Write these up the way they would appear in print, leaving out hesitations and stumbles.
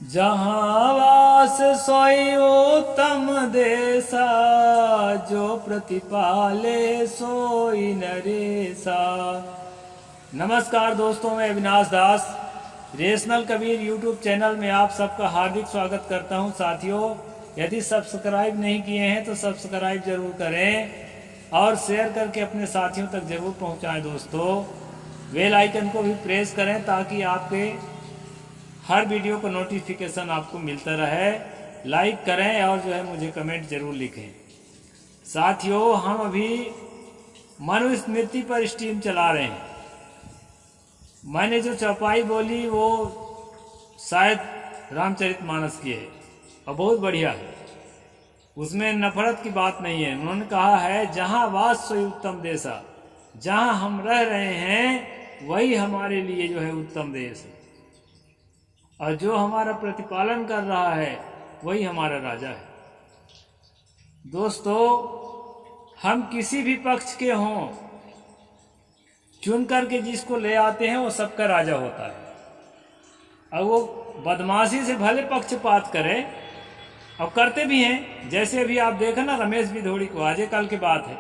जहाँ वास सोई उत्तम देसा, जो प्रतिपाले सोई नरेसा। नमस्कार दोस्तों, मैं अविनाश दास रेशनल कबीर यूट्यूब चैनल में आप सबका हार्दिक स्वागत करता हूं। साथियों, यदि सब्सक्राइब नहीं किए हैं तो सब्सक्राइब जरूर करें और शेयर करके अपने साथियों तक जरूर पहुंचाएं। दोस्तों, बेल आइकन को भी प्रेस करें ताकि आपके हर वीडियो का नोटिफिकेशन आपको मिलता रहे। लाइक करें और मुझे कमेंट जरूर लिखें। साथियों, हम अभी मनुस्मृति पर स्ट्रीम चला रहे हैं। मैंने जो चौपाई बोली वो शायद रामचरितमानस की है और बहुत बढ़िया है। उसमें नफरत की बात नहीं है। उन्होंने कहा है, जहाँ वास सोई उत्तम देशा, जहाँ हम रह रहे हैं वही हमारे लिए उत्तम देश है, और जो हमारा प्रतिपालन कर रहा है वही हमारा राजा है। दोस्तों, हम किसी भी पक्ष के हों, चुन करके जिसको ले आते हैं वो सबका राजा होता है। और वो बदमाशी से भले पक्षपात करे, और करते भी हैं। जैसे अभी आप देखो ना, रमेश भिधोड़ी को, आज कल की बात है,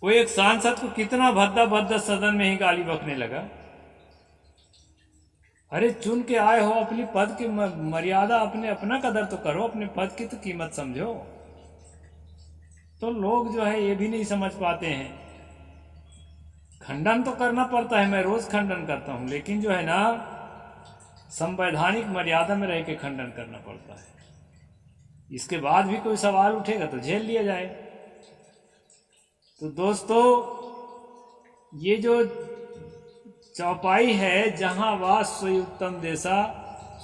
वो एक सांसद को कितना भद्दा भद्दा सदन में ही गाली बकने लगा। अरे चुन के आए हो, अपनी पद की मर्यादा, अपना कदर तो करो, अपने पद की तो कीमत समझो। तो लोग ये भी नहीं समझ पाते हैं। खंडन तो करना पड़ता है, मैं रोज खंडन करता हूं, लेकिन संवैधानिक मर्यादा में रह के खंडन करना पड़ता है। इसके बाद भी कोई सवाल उठेगा तो झेल लिया जाए। तो दोस्तों, ये जो चौपाई है, जहाँ वास सोई उत्तम देशा,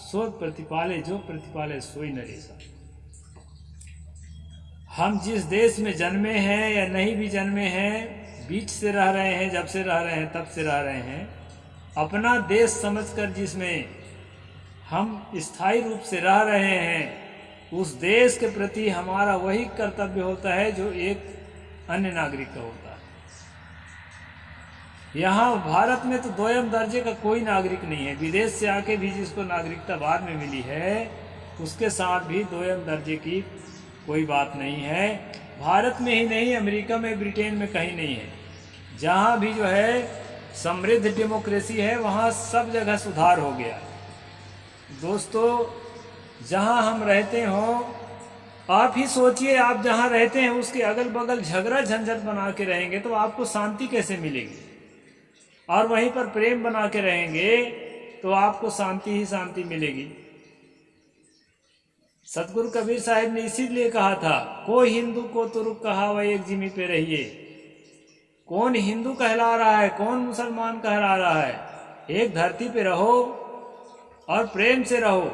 सो प्रतिपाले जो प्रतिपाले सोई नरेसा। हम जिस देश में जन्मे हैं या नहीं भी जन्मे हैं, बीच से रह रहे हैं, जब से रह रहे हैं तब से रह रहे हैं, अपना देश समझकर जिसमें हम स्थायी रूप से रह रहे हैं, उस देश के प्रति हमारा वही कर्तव्य होता है जो एक अन्य नागरिक का होता है। यहाँ भारत में तो दोयम दर्जे का कोई नागरिक नहीं है। विदेश से आके भी जिसको नागरिकता बाद में मिली है, उसके साथ भी दोयम दर्जे की कोई बात नहीं है। भारत में ही नहीं, अमेरिका में, ब्रिटेन में कहीं नहीं है। जहाँ भी समृद्ध डेमोक्रेसी है, वहाँ सब जगह सुधार हो गया। दोस्तों, जहाँ हम रहते हों, आप ही सोचिए, आप जहाँ रहते हैं उसके अगल बगल झगड़ा झंझट बना के रहेंगे तो आपको शांति कैसे मिलेगी? और वहीं पर प्रेम बना के रहेंगे तो आपको शांति ही शांति मिलेगी। सतगुरु कबीर साहब ने इसीलिए कहा था, को हिंदू को तुर्क कहा वह एक जिमी पे रहिए। कौन हिंदू कहला रहा है, कौन मुसलमान कहला रहा है? एक धरती पे रहो और प्रेम से रहो।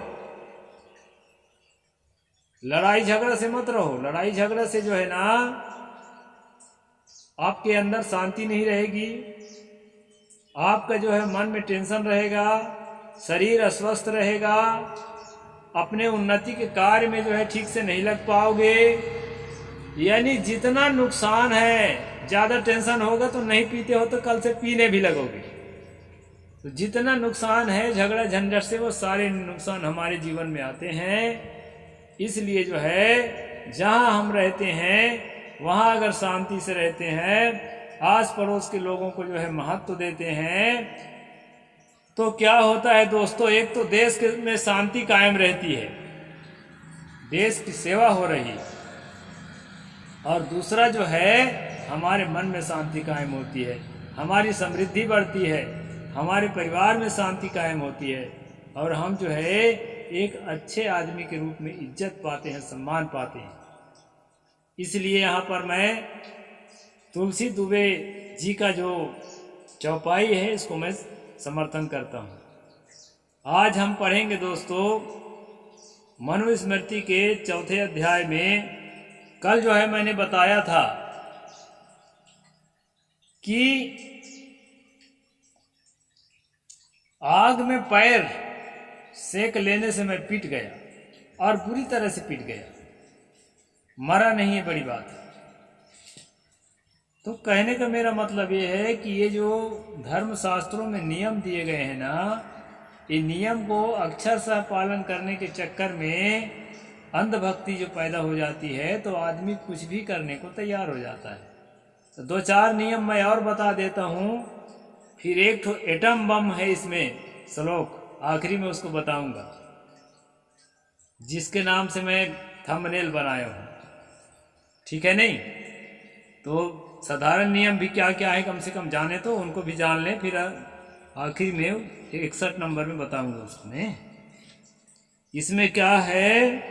लड़ाई झगड़ा से मत रहो। लड़ाई झगड़ा से आपके अंदर शांति नहीं रहेगी। आपका मन में टेंशन रहेगा, शरीर अस्वस्थ रहेगा, अपने उन्नति के कार्य में ठीक से नहीं लग पाओगे। यानी जितना नुकसान है, ज्यादा टेंशन होगा तो नहीं पीते हो तो कल से पीने भी लगोगे। तो जितना नुकसान है झगड़ा झंझट से, वो सारे नुकसान हमारे जीवन में आते हैं। इसलिए जहां हम रहते हैं वहां अगर शांति से रहते हैं, आस पड़ोस के लोगों को महत्व देते हैं, तो क्या होता है दोस्तों? एक तो देश में शांति कायम रहती है, देश की सेवा हो रही, और दूसरा हमारे मन में शांति कायम होती है, हमारी समृद्धि बढ़ती है, हमारे परिवार में शांति कायम होती है, और हम एक अच्छे आदमी के रूप में इज्जत पाते हैं, सम्मान पाते हैं। इसलिए यहाँ पर मैं तुलसी दुबे जी का जो चौपाई है, इसको मैं समर्थन करता हूँ। आज हम पढ़ेंगे दोस्तों मनुस्मृति के 4थे अध्याय में। कल मैंने बताया था कि आग में पैर सेक लेने से मैं पिट गया, और बुरी तरह से पिट गया, मरा नहीं है, बड़ी बात है। तो कहने का मेरा मतलब ये है कि ये जो धर्म शास्त्रों में नियम दिए गए हैं ना, ये नियम को अक्षरशः पालन करने के चक्कर में अंधभक्ति जो पैदा हो जाती है तो आदमी कुछ भी करने को तैयार हो जाता है। तो 2-4 नियम मैं और बता देता हूँ, फिर एक तो एटम बम है इसमें श्लोक, आखिरी में उसको बताऊंगा, जिसके नाम से मैं थंबनेल बनाया हूँ, ठीक है नहीं? तो साधारण नियम भी क्या क्या है कम से कम जाने तो उनको भी जान लें, फिर आखिर में 61 नंबर में बताऊंगा उसमें। इसमें क्या है,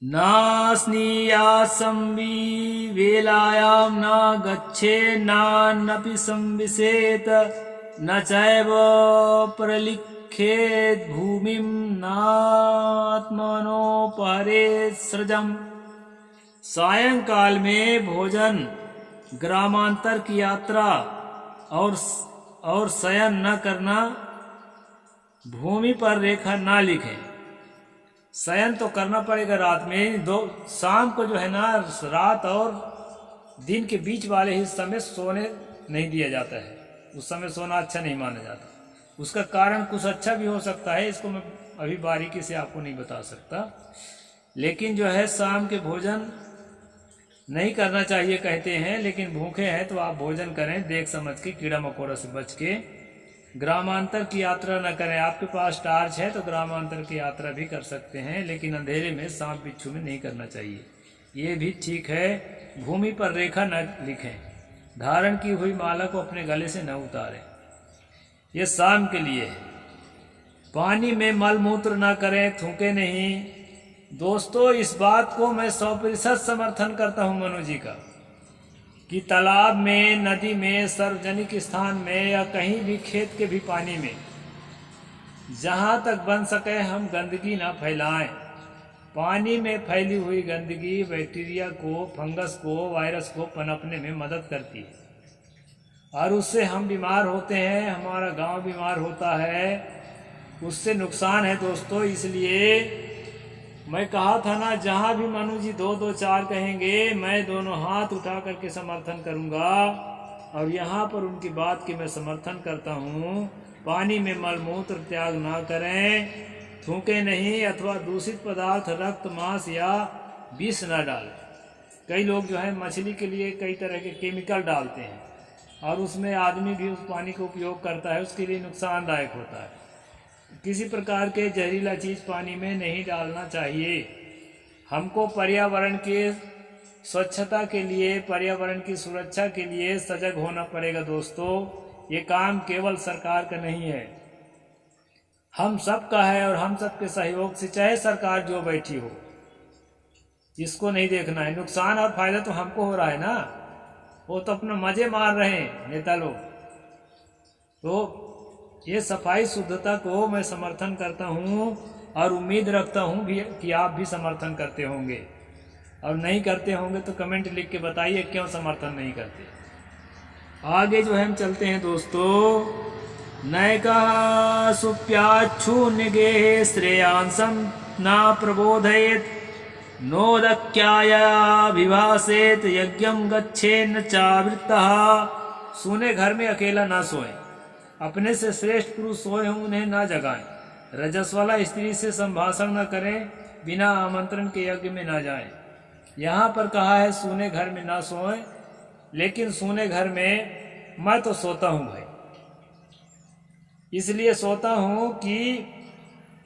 नास्नीयासंवि वेलायां न गच्छेन्नान्नपि संविशेत न चैव प्रलिखेत् भूमिं नात्मनोपहरेत् सृजम्। सायंकाल में भोजन, ग्रामांतर की यात्रा और शयन न करना, भूमि पर रेखा ना लिखें। शयन तो करना पड़ेगा रात में, शाम को जो है ना, रात और दिन के बीच वाले हिस्से में सोने नहीं दिया जाता है, उस समय सोना अच्छा नहीं माना जाता। उसका कारण कुछ अच्छा भी हो सकता है, इसको मैं अभी बारीकी से आपको नहीं बता सकता, लेकिन जो है शाम के भोजन नहीं करना चाहिए कहते हैं, लेकिन भूखे हैं तो आप भोजन करें देख समझ के, कीड़ा मकोड़ा से बच के। ग्रामांतर की यात्रा न करें, आपके पास टार्च है तो ग्रामांतर की यात्रा भी कर सकते हैं, लेकिन अंधेरे में सांप बिच्छू में नहीं करना चाहिए, ये भी ठीक है। भूमि पर रेखा न लिखें, धारण की हुई माला को अपने गले से न उतारें, ये शाम के लिए है। पानी में मल मूत्र न करें, थूके नहीं। दोस्तों इस बात को मैं 100% समर्थन करता हूं मनु जी का, कि तालाब में, नदी में, सार्वजनिक स्थान में या कहीं भी खेत के भी पानी में जहां तक बन सके हम गंदगी ना फैलाएं। पानी में फैली हुई गंदगी बैक्टीरिया को, फंगस को, वायरस को पनपने में मदद करती है और उससे हम बीमार होते हैं, हमारा गांव बीमार होता है, उससे नुकसान है दोस्तों। इसलिए मैं कहा था ना, जहां भी मनु जी 2-2-4 कहेंगे मैं दोनों हाथ उठा करके समर्थन करूंगा, और यहाँ पर उनकी बात की मैं समर्थन करता हूँ। पानी में मलमूत्र त्याग ना करें, थूके नहीं, अथवा दूषित पदार्थ, रक्त, मांस या विष न डालें। कई लोग जो है मछली के लिए कई तरह के केमिकल डालते हैं और उसमें आदमी भी उस पानी का उपयोग करता है, उसके लिए नुकसानदायक होता है। किसी प्रकार के जहरीला चीज पानी में नहीं डालना चाहिए। हमको पर्यावरण के स्वच्छता के लिए, पर्यावरण की सुरक्षा के लिए सजग होना पड़ेगा दोस्तों। ये काम केवल सरकार का नहीं है, हम सब का है, और हम सब के सहयोग से चाहे सरकार जो बैठी हो, इसको नहीं देखना है। नुकसान और फायदा तो हमको हो रहा है ना, वो तो अपना मजे मार रहे हैं नेता लोग। तो ये सफाई शुद्धता को मैं समर्थन करता हूँ और उम्मीद रखता हूँ भी कि आप भी समर्थन करते होंगे, और नहीं करते होंगे तो कमेंट लिख के बताइए क्यों समर्थन नहीं करते। आगे जो है हम चलते हैं दोस्तों। नैका सुप्याच्छू निगेह श्रेयांसम ना प्रबोधयेत नोदक्यायाभिभासेत यज्ञम गच्छेन्न चावृतः। सोने घर में अकेला ना सोएं, अपने से श्रेष्ठ पुरुष सोए हों उन्हें ना जगाएं, रजस्वला स्त्री से संभाषण न करें, बिना आमंत्रण के यज्ञ में ना जाएं। यहाँ पर कहा है सोने घर में ना सोएं, लेकिन सोने घर में मैं तो सोता हूँ भाई, इसलिए सोता हूँ कि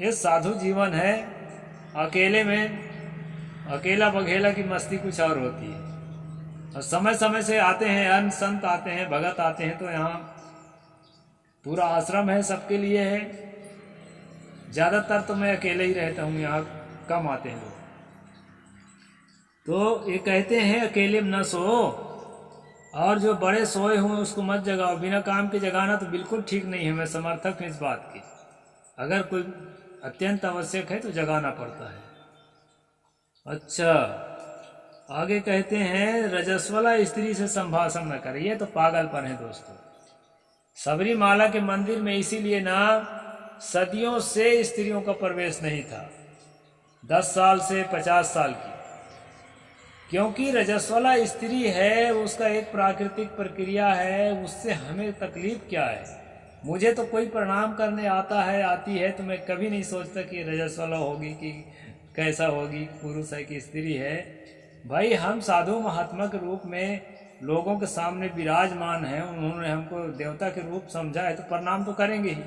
ये साधु जीवन है। अकेले में अकेला बघेला की मस्ती कुछ और होती है, और समय समय से आते हैं अन्य संत आते हैं, भगत आते हैं, तो यहाँ पूरा आश्रम है, सबके लिए है। ज़्यादातर तो मैं अकेले ही रहता हूँ, यहाँ कम आते हैं लोग। तो ये कहते हैं अकेले में न सो, और जो बड़े सोए हुए उसको मत जगाओ। बिना काम के जगाना तो बिल्कुल ठीक नहीं है, मैं समर्थक हूँ इस बात की। अगर कोई अत्यंत आवश्यक है तो जगाना पड़ता है। अच्छा, आगे कहते हैं रजस्वला स्त्री से संभाषण न करें। ये तो पागलपन है दोस्तों। सबरीमाला के मंदिर में इसीलिए ना सदियों से स्त्रियों का प्रवेश नहीं था, 10 साल से 50 साल की, क्योंकि रजस्वला स्त्री है, उसका एक प्राकृतिक प्रक्रिया है, उससे हमें तकलीफ क्या है। मुझे तो कोई प्रणाम करने आता है आती है तो मैं कभी नहीं सोचता कि रजस वाला होगी कि कैसा होगी, पुरुष है कि स्त्री है। भाई हम साधु महात्मा के रूप में लोगों के सामने विराजमान हैं, उन्होंने हमको देवता के रूप समझा है तो प्रणाम तो करेंगे ही।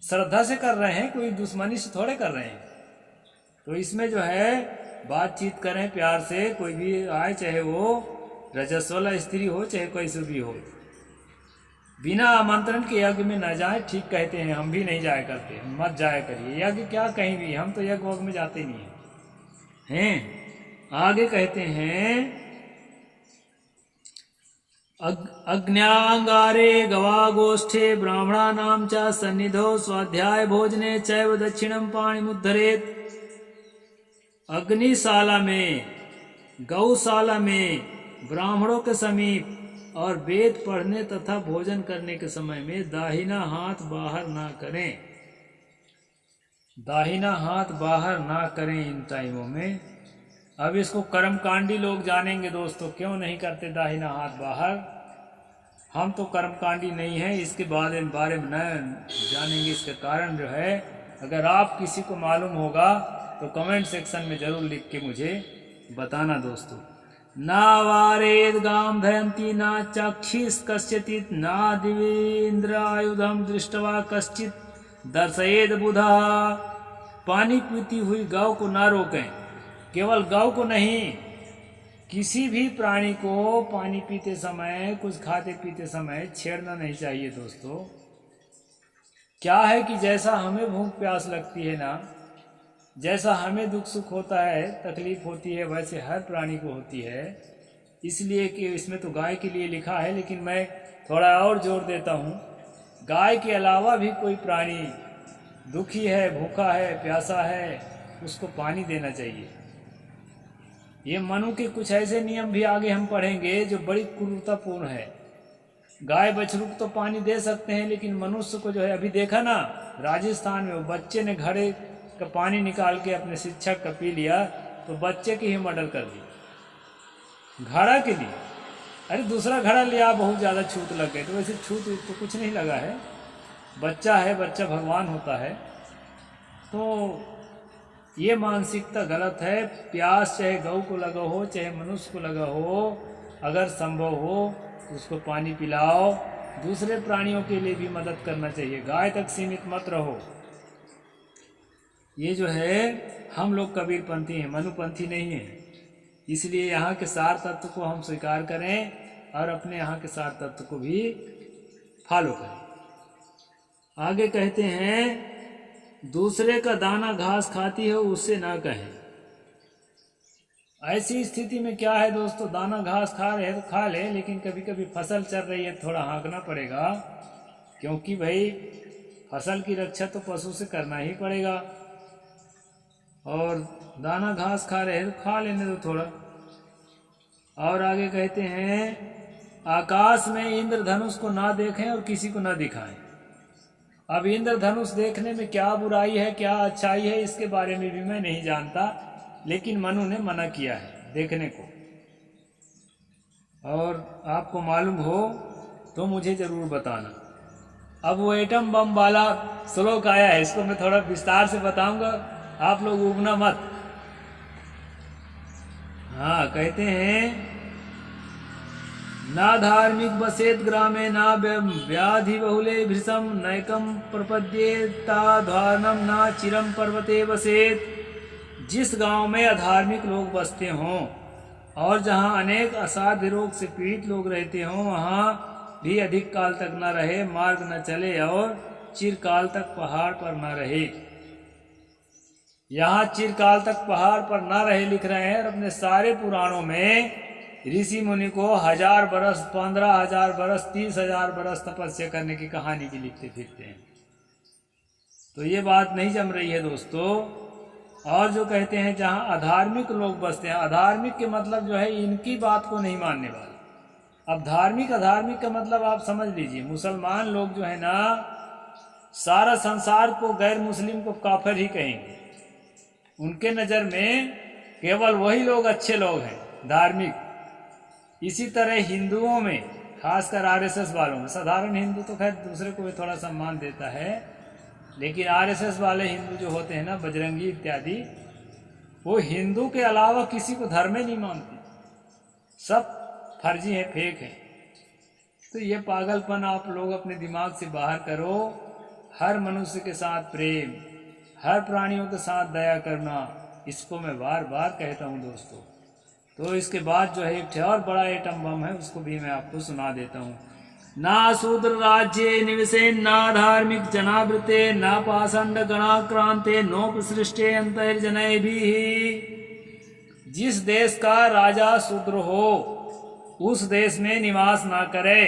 श्रद्धा से कर रहे हैं, कोई दुश्मनी से थोड़े कर रहे हैं। तो इसमें जो है बातचीत करें प्यार से, कोई भी आए चाहे वो रजस वाला स्त्री हो चाहे कोई से भी हो, बिना आमंत्रण के यज्ञ में न जाए। ठीक कहते हैं, हम भी नहीं जाया करते, मत जाया करिए यज्ञ, क्या कहीं भी, हम तो यज्ञ वज्ञ में जाते नहीं हैं। आगे कहते हैं अग्न्यागारे गवागोष्ठे ब्राह्मणानां च सन्निधौ स्वाध्याय भोजने चैव दक्षिणम पाणिमुद्धरेत्। अग्निशाला में, गौशाला में, ब्राह्मणों के समीप और वेद पढ़ने तथा भोजन करने के समय में दाहिना हाथ बाहर ना करें। दाहिना हाथ बाहर ना करें इन टाइमों में। अब इसको कर्मकांडी लोग जानेंगे दोस्तों, क्यों नहीं करते दाहिना हाथ बाहर। हम तो कर्मकांडी नहीं हैं, इसके बारे में न जानेंगे। इसका कारण जो है, अगर आप किसी को मालूम होगा तो कमेंट सेक्शन में जरूर लिख के मुझे बताना दोस्तों। ना वारेद गाम धयंती ना चक्षिस कश्चित ना दिवेन्द्र आयुधम दृष्टवा कश्चित दर्शयेद बुधा। पानी पीती हुई गौ को ना रोकें, केवल गौ को नहीं, किसी भी प्राणी को पानी पीते समय, कुछ खाते पीते समय छेड़ना नहीं चाहिए दोस्तों। क्या है कि जैसा हमें भूख प्यास लगती है ना, जैसा हमें दुख सुख होता है, तकलीफ होती है, वैसे हर प्राणी को होती है। इसलिए कि इसमें तो गाय के लिए लिखा है, लेकिन मैं थोड़ा और जोर देता हूँ, गाय के अलावा भी कोई प्राणी दुखी है, भूखा है, प्यासा है, उसको पानी देना चाहिए। ये मनु के कुछ ऐसे नियम भी आगे हम पढ़ेंगे जो बड़ी क्रूरतापूर्ण है। गाय बछरू को तो पानी दे सकते हैं, लेकिन मनुष्य को जो है, अभी देखा ना राजस्थान में, वो बच्चे ने घड़े का पानी निकाल के अपने शिक्षक का पी लिया तो बच्चे की ही मर्डर कर दी घड़ा के लिए। अरे दूसरा घड़ा लिया, बहुत ज़्यादा छूत लग गए। तो वैसे छूत तो कुछ नहीं लगा है, बच्चा है, बच्चा भगवान होता है। तो ये मानसिकता गलत है। प्यास चाहे गौ को लगा हो चाहे मनुष्य को लगा हो, अगर संभव हो उसको पानी पिलाओ। दूसरे प्राणियों के लिए भी मदद करना चाहिए, गाय तक सीमित मत रहो। ये जो है, हम लोग कबीरपंथी हैं, मनुपंथी नहीं है। इसलिए यहाँ के सार तत्व को हम स्वीकार करें और अपने यहाँ के सार तत्व को भी फॉलो करें। आगे कहते हैं, दूसरे का दाना घास खाती है उससे ना कहें। ऐसी स्थिति में क्या है दोस्तों, दाना घास खा रहे हैं तो खा ले, लेकिन कभी कभी फसल चल रही है, थोड़ा हाँकना पड़ेगा, क्योंकि भाई फसल की रक्षा तो पशु से करना ही पड़ेगा। और दाना घास खा रहे हैं तो खा लेने दो थोड़ा। और आगे कहते हैं, आकाश में इंद्रधनुष को ना देखें और किसी को ना दिखाएं। अब इंद्रधनुष देखने में क्या बुराई है, क्या अच्छाई है, इसके बारे में भी मैं नहीं जानता, लेकिन मनु ने मना किया है देखने को। और आपको मालूम हो तो मुझे जरूर बताना। अब वो एटम बम वाला श्लोक आया है, इसको मैं थोड़ा विस्तार से बताऊंगा, आप लोग उगना मत। हाँ, कहते हैं, ना धार्मिक बसेत ग्रामे ना व्याधि बहुले भृशम नैकम प्रपद्येता धारणम ना चिरम पर्वते बसेत। जिस गांव में अधार्मिक लोग बसते हों और जहां अनेक असाध्य रोग से पीड़ित लोग रहते हों, वहां भी अधिक काल तक न रहे, मार्ग न चले और चिरकाल तक पहाड़ पर न रहे। यहाँ चिरकाल तक पहाड़ पर न रहे लिख रहे हैं, और अपने सारे पुराणों में ऋषि मुनि को 1000 बरस, 15,000 बरस, 30,000 बरस तपस्या करने की कहानी भी लिखते फिरते हैं। तो ये बात नहीं जम रही है दोस्तों। और जो कहते हैं जहाँ अधार्मिक लोग बसते हैं, अधार्मिक के मतलब जो है इनकी बात को नहीं मानने वाले। अब धार्मिक अधार्मिक का मतलब आप समझ लीजिए, मुसलमान लोग जो है ना, सारा संसार को गैर मुस्लिम को काफिर ही कहेंगे। उनके नज़र में केवल वही लोग अच्छे लोग हैं, धार्मिक। इसी तरह हिंदुओं में खासकर आरएसएस वालों में। साधारण हिंदू तो खैर दूसरे को भी थोड़ा सम्मान देता है, लेकिन आरएसएस वाले हिंदू जो होते हैं ना, बजरंगी इत्यादि, वो हिंदू के अलावा किसी को धर्म ही नहीं मानते, सब फर्जी है, फेक है। तो ये पागलपन आप लोग अपने दिमाग से बाहर करो। हर मनुष्य के साथ प्रेम, हर प्राणियों के साथ दया करना, इसको मैं बार बार कहता हूँ दोस्तों। तो इसके बाद जो है एक और बड़ा एटम बम है, उसको भी मैं आपको सुना देता हूँ। ना शूद्र राज्ये निवसे ना धार्मिक जनावृते ना पाषंड गणाक्रांते नोपसृष्टे अंतर्जनय भी। जिस देश का राजा शूद्र हो उस देश में निवास ना करे।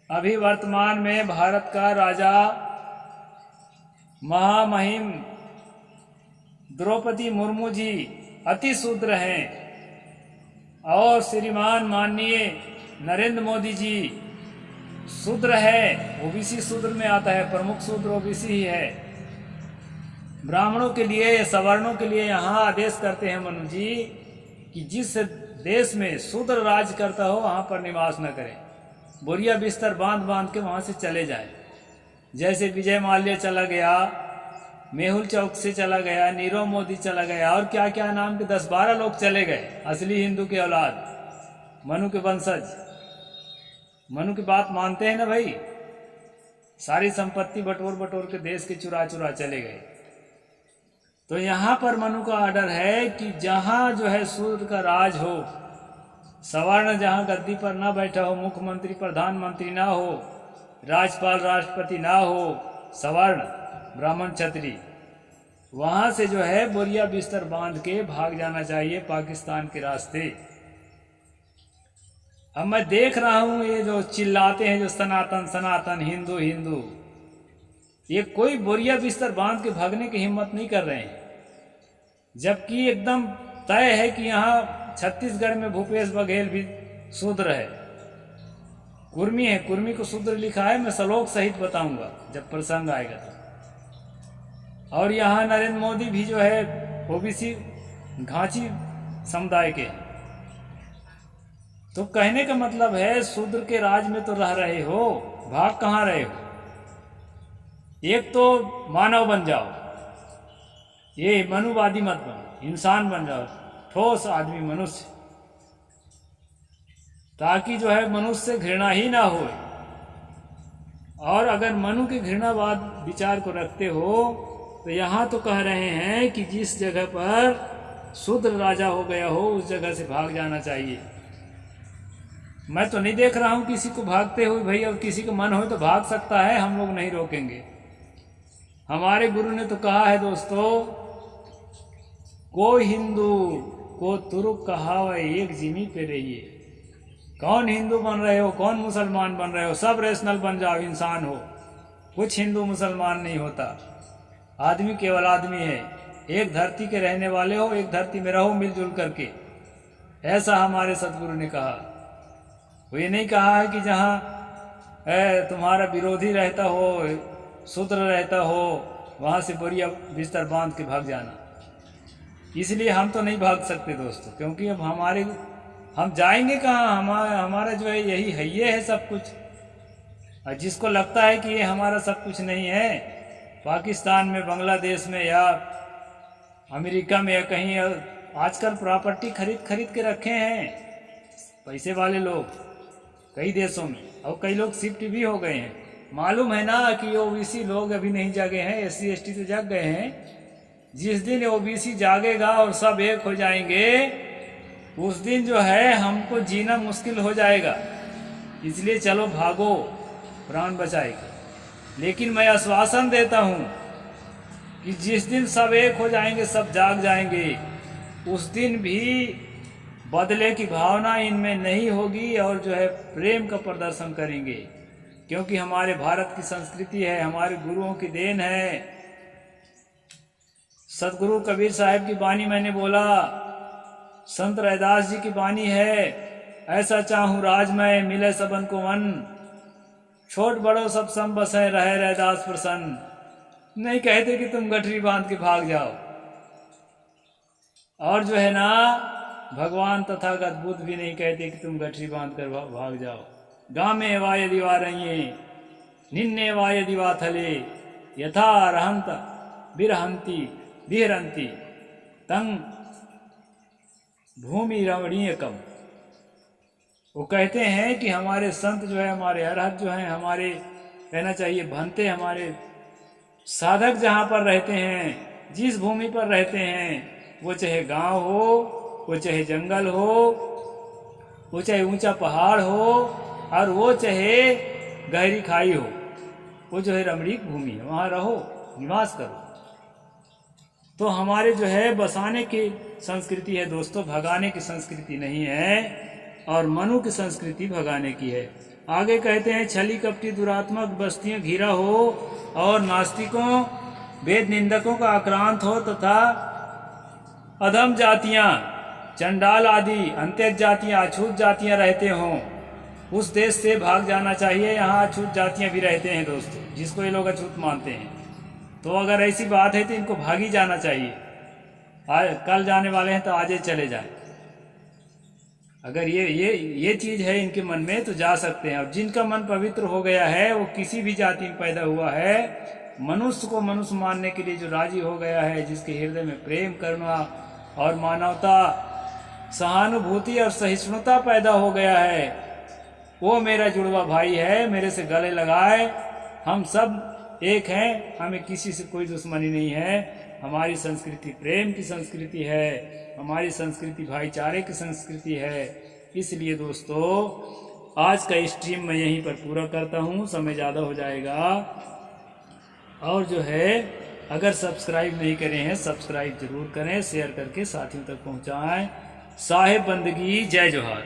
अभी वर्तमान में भारत का राजा महामहिम द्रौपदी मुर्मू जी अति शूद्र हैं, और श्रीमान माननीय नरेंद्र मोदी जी शूद्र है, ओबीसी शूद्र में आता है, प्रमुख शूद्र ओबीसी ही है। ब्राह्मणों के लिए, सवर्णों के लिए यहाँ आदेश करते हैं मनु जी कि जिस देश में शूद्र राज करता हो वहाँ पर निवास न करें, बोरिया बिस्तर बांध बांध के वहाँ से चले जाए। जैसे विजय माल्या चला गया, मेहुल चौक से चला गया, नीरव मोदी चला गया, और क्या क्या नाम के 10-12 लोग चले गए, असली हिंदू के औलाद, मनु के वंशज। मनु की बात मानते हैं ना भाई, सारी संपत्ति बटोर बटोर के देश के चुरा चुरा चले गए। तो यहाँ पर मनु का ऑर्डर है कि जहाँ जो है शूद्र का राज हो, सवर्ण जहाँ गद्दी पर ना बैठा हो, मुख्यमंत्री प्रधानमंत्री ना हो, राज्यपाल राष्ट्रपति ना हो, सवर्ण ब्राह्मण क्षत्रिय, वहाँ से जो है बोरिया बिस्तर बांध के भाग जाना चाहिए पाकिस्तान के रास्ते। अब मैं देख रहा हूँ ये जो चिल्लाते हैं, जो सनातन सनातन हिंदू हिंदू, ये कोई बोरिया बिस्तर बांध के भागने की हिम्मत नहीं कर रहे हैं, जबकि एकदम तय है कि यहाँ छत्तीसगढ़ में भूपेश बघेल भी शूद्र है, कुर्मी है, कुर्मी को शूद्र लिखा है, मैं श्लोक सहित बताऊंगा जब प्रसंग आएगा तो। और यहाँ नरेंद्र मोदी भी जो है ओबीसी घांची समुदाय के हैं। तो कहने का मतलब है शूद्र के राज में तो रह रहे हो, भाग कहाँ रहे हो? एक तो मानव बन जाओ, ये मनुवादी मत बनो, इंसान बन जाओ, ठोस आदमी मनुष्य, ताकि जो है मनुष्य से घृणा ही ना हो। और अगर मनु के घृणावाद विचार को रखते हो तो यहाँ तो कह रहे हैं कि जिस जगह पर शूद्र राजा हो गया हो उस जगह से भाग जाना चाहिए। मैं तो नहीं देख रहा हूँ किसी को भागते हुए भाई, और किसी को मन हो तो भाग सकता है, हम लोग नहीं रोकेंगे। हमारे गुरु ने तो कहा है दोस्तों, को हिंदू को तुरुक कहावे एक जिमी पे रहिए। कौन हिंदू बन रहे हो, कौन मुसलमान बन रहे हो, सब रेशनल बन जाओ, इंसान हो। कुछ हिंदू मुसलमान नहीं होता, आदमी केवल आदमी है। एक धरती के रहने वाले हो, एक धरती में रहो मिलजुल करके, ऐसा हमारे सतगुरु ने कहा। वो ये नहीं कहा है कि जहाँ तुम्हारा विरोधी रहता हो, शूद्र रहता हो, वहाँ से बोरिया बिस्तर बांध के भाग जाना। इसलिए हम तो नहीं भाग सकते दोस्तों, क्योंकि अब हम जाएंगे कहाँ? हमारा जो है यही है, ये है सब कुछ। और जिसको लगता है कि ये हमारा सब कुछ नहीं है, पाकिस्तान में, बांग्लादेश में या अमेरिका में या कहीं, आजकल प्रॉपर्टी खरीद के रखे हैं पैसे वाले लोग कई देशों में, और कई लोग शिफ्ट भी हो गए हैं। मालूम है ना कि ओबीसी लोग अभी नहीं जागे हैं, SC ST तो जाग गए हैं। जिस दिन ओबीसी जागेगा और सब एक हो जाएंगे, उस दिन जो है हमको जीना मुश्किल हो जाएगा। इसलिए चलो भागो, प्राण बचाएगा। लेकिन मैं आश्वासन देता हूँ कि जिस दिन सब एक हो जाएंगे, सब जाग जाएंगे, उस दिन भी बदले की भावना इनमें नहीं होगी, और जो है प्रेम का प्रदर्शन करेंगे, क्योंकि हमारे भारत की संस्कृति है, हमारे गुरुओं की देन है। सतगुरु कबीर साहब की वाणी मैंने बोला, संत रैदास जी की वाणी है, ऐसा चाहूं राज में मिले सबन को मन, छोट बड़ो सब सम बसे रहे रैदास प्रसन्न। नहीं कहते कि तुम गठरी बांध के भाग जाओ। और जो है ना, भगवान तथागत बुद्ध भी नहीं कहते कि तुम गठरी बांध कर भाग जाओ। गामे वा यदि वा रहिए निन्ने वा यदि वा थले यथा रहंत बिरहंती बिहरंती तंग भूमि रमणीयकम। वो कहते हैं कि हमारे संत जो है, हमारे अरहत जो हैं, हमारे कहना चाहिए भंते, हमारे साधक जहाँ पर रहते हैं, जिस भूमि पर रहते हैं, वो चाहे गांव हो, वो चाहे जंगल हो, वो चाहे ऊंचा पहाड़ हो, और वो चाहे गहरी खाई हो, वो जो है रमणीक भूमि है, वहाँ रहो, निवास करो। तो हमारे जो है बसाने की संस्कृति है दोस्तों, भगाने की संस्कृति नहीं है। और मनु की संस्कृति भगाने की है। आगे कहते हैं छली कपटी दुरात्मक बस्तियां घिरा हो और नास्तिकों वेद निंदकों का आक्रांत हो तथा अधम जातियां चंडाल आदि अंत्यज जातियां अछूत जातियां रहते हों, उस देश से भाग जाना चाहिए। यहाँ अछूत जातियां भी रहते हैं दोस्तों, जिसको ये लोग अछूत मानते हैं। तो अगर ऐसी बात है तो इनको भाग ही जाना चाहिए। कल जाने वाले हैं तो आज ही चले जाए। अगर ये चीज है इनके मन में तो जा सकते हैं। और जिनका मन पवित्र हो गया है, वो किसी भी जाति में पैदा हुआ है, मनुष्य को मनुष्य मानने के लिए जो राजी हो गया है, जिसके हृदय में प्रेम करुणा और मानवता, सहानुभूति और सहिष्णुता पैदा हो गया है, वो मेरा जुड़वा भाई है। मेरे से गले लगाए, हम सब एक हैं, हमें किसी से कोई दुश्मनी नहीं है। हमारी संस्कृति प्रेम की संस्कृति है, हमारी संस्कृति भाईचारे की संस्कृति है। इसलिए दोस्तों आज का स्ट्रीम मैं यहीं पर पूरा करता हूँ, समय ज़्यादा हो जाएगा। और जो है अगर सब्सक्राइब नहीं करे हैं, सब्सक्राइब जरूर करें, शेयर करके साथियों तक पहुँचाएं। साहिब बंदगी, जय जोहार।